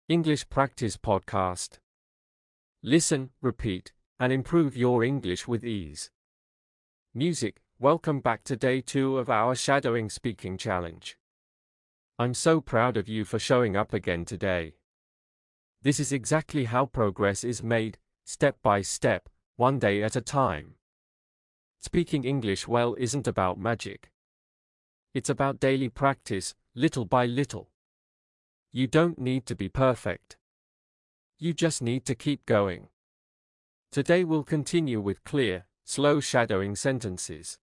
English Practice Podcast. Listen, repeat, and improve your English with ease. Music. Welcome back to day 2 of our Shadowing Speaking Challenge. I'm so proud of you for showing up again today. This is exactly how progress is made, step by step, one day at a time. Speaking English well isn't about magic. It's about daily practice, little by little. You don't need to be perfect. You just need to keep going. Today we'll continue with clear, slow shadowing sentences.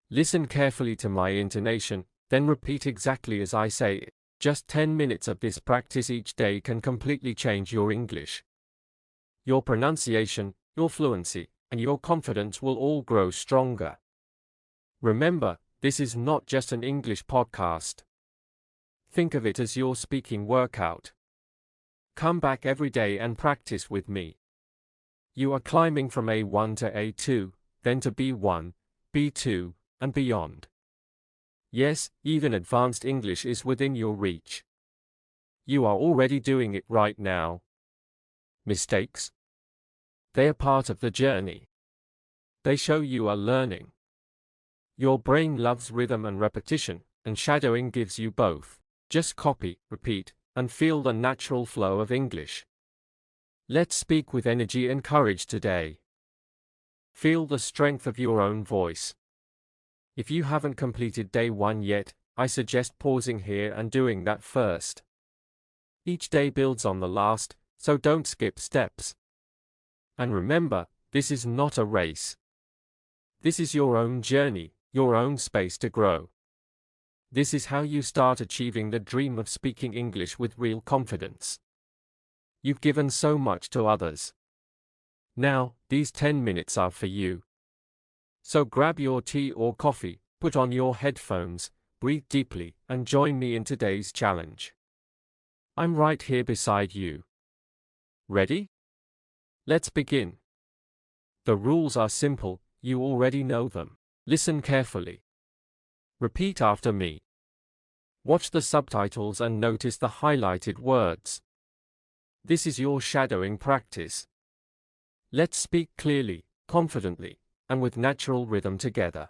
Listen carefully to my intonation, then repeat exactly as I say it. Just 10 minutes of this practice each day can completely change your English. Your pronunciation, your fluency, and your confidence will all grow stronger. Remember, this is not just an English podcast. Think of it as your speaking workout. Come back every day and practice with me. You are climbing from A1 to A2, then to B1, B2, and beyond. Yes, even advanced English is within your reach. You are already doing it right now. Mistakes? They are part of the journey. They show you are learning. Your brain loves rhythm and repetition, and shadowing gives you both. Just copy, repeat, and feel the natural flow of English. Let's speak with energy and courage today. Feel the strength of your own voice. If you haven't completed day 1 yet, I suggest pausing here and doing that first. Each day builds on the last, so don't skip steps. And remember, this is not a race. This is your own journey, your own space to grow. This is how you start achieving the dream of speaking English with real confidence. You've given so much to others. Now, these 10 minutes are for you. So grab your tea or coffee, put on your headphones, breathe deeply, and join me in today's challenge. I'm right here beside you. Ready? Let's begin. The rules are simple, you already know them. Listen carefully. Repeat after me. Watch the subtitles and notice the highlighted words. This is your shadowing practice. Let's speak clearly, confidently, and with natural rhythm together.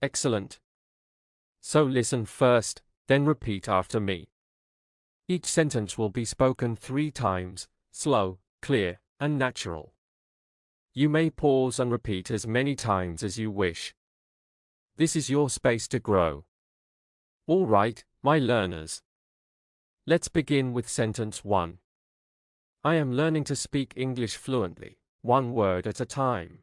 Excellent. So listen first, then repeat after me. Each sentence will be spoken 3 times, slow, clear, and natural. You may pause and repeat as many times as you wish. This is your space to grow. All right, my learners. Let's begin with sentence 1. I am learning to speak English fluently, one word at a time.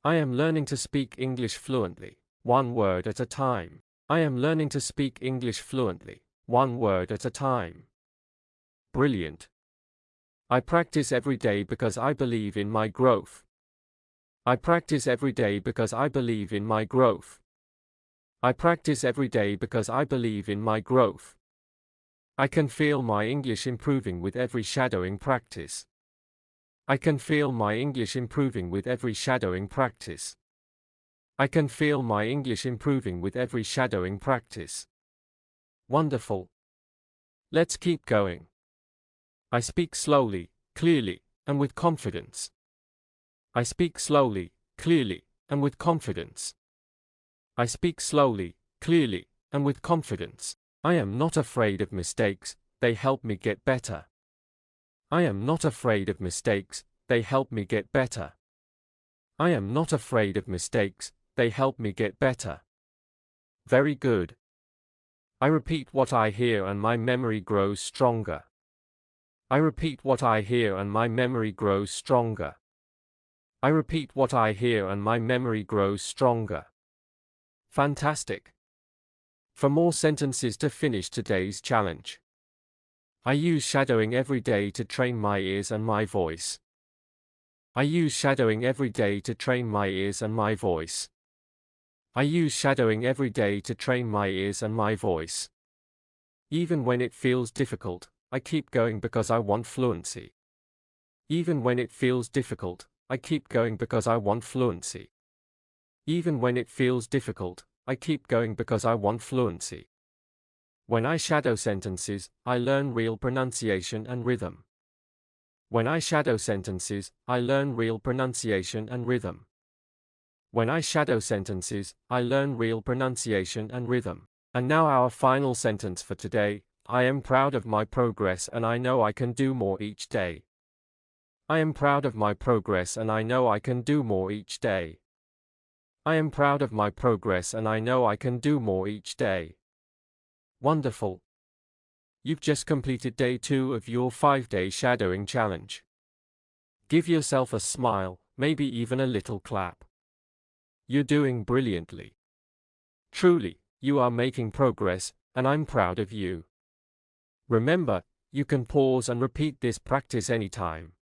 I am learning to speak English fluently, one word at a time. I am learning to speak English fluently, one word at a time. Brilliant. I practice every day because I believe in my growth. I practice every day because I believe in my growth. I practice every day because I believe in my growth. I can feel my English improving with every shadowing practice. I can feel my English improving with every shadowing practice. I can feel my English improving with every shadowing practice. Wonderful. Let's keep going. I speak slowly, clearly, and with confidence. I speak slowly, clearly, and with confidence. I speak slowly, clearly, and with confidence. I am not afraid of mistakes, they help me get better. I am not afraid of mistakes, they help me get better. I am not afraid of mistakes, they help me get better. Very good. I repeat what I hear and my memory grows stronger. I repeat what I hear and my memory grows stronger. I repeat what I hear and my memory grows stronger. Fantastic. For more sentences to finish today's challenge. I use shadowing every day to train my ears and my voice. I use shadowing every day to train my ears and my voice. I use shadowing every day to train my ears and my voice. Even when it feels difficult, I keep going because I want fluency. Even when it feels difficult, I keep going because I want fluency. Even when it feels difficult, I keep going because I want fluency. When I shadow sentences, I learn real pronunciation and rhythm. When I shadow sentences, I learn real pronunciation and rhythm. When I shadow sentences, I learn real pronunciation and rhythm. And now our final sentence for today: I am proud of my progress and I know I can do more each day. I am proud of my progress and I know I can do more each day. I am proud of my progress and I know I can do more each day. Wonderful! You've just completed day 2 of your 5-day shadowing challenge. Give yourself a smile, maybe even a little clap. You're doing brilliantly. Truly, you are making progress, and I'm proud of you. Remember, you can pause and repeat this practice anytime.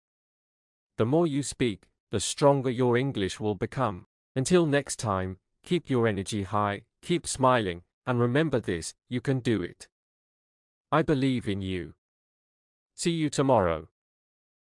The more you speak, the stronger your English will become. Until next time, keep your energy high, keep smiling, and remember this: you can do it. I believe in you. See you tomorrow.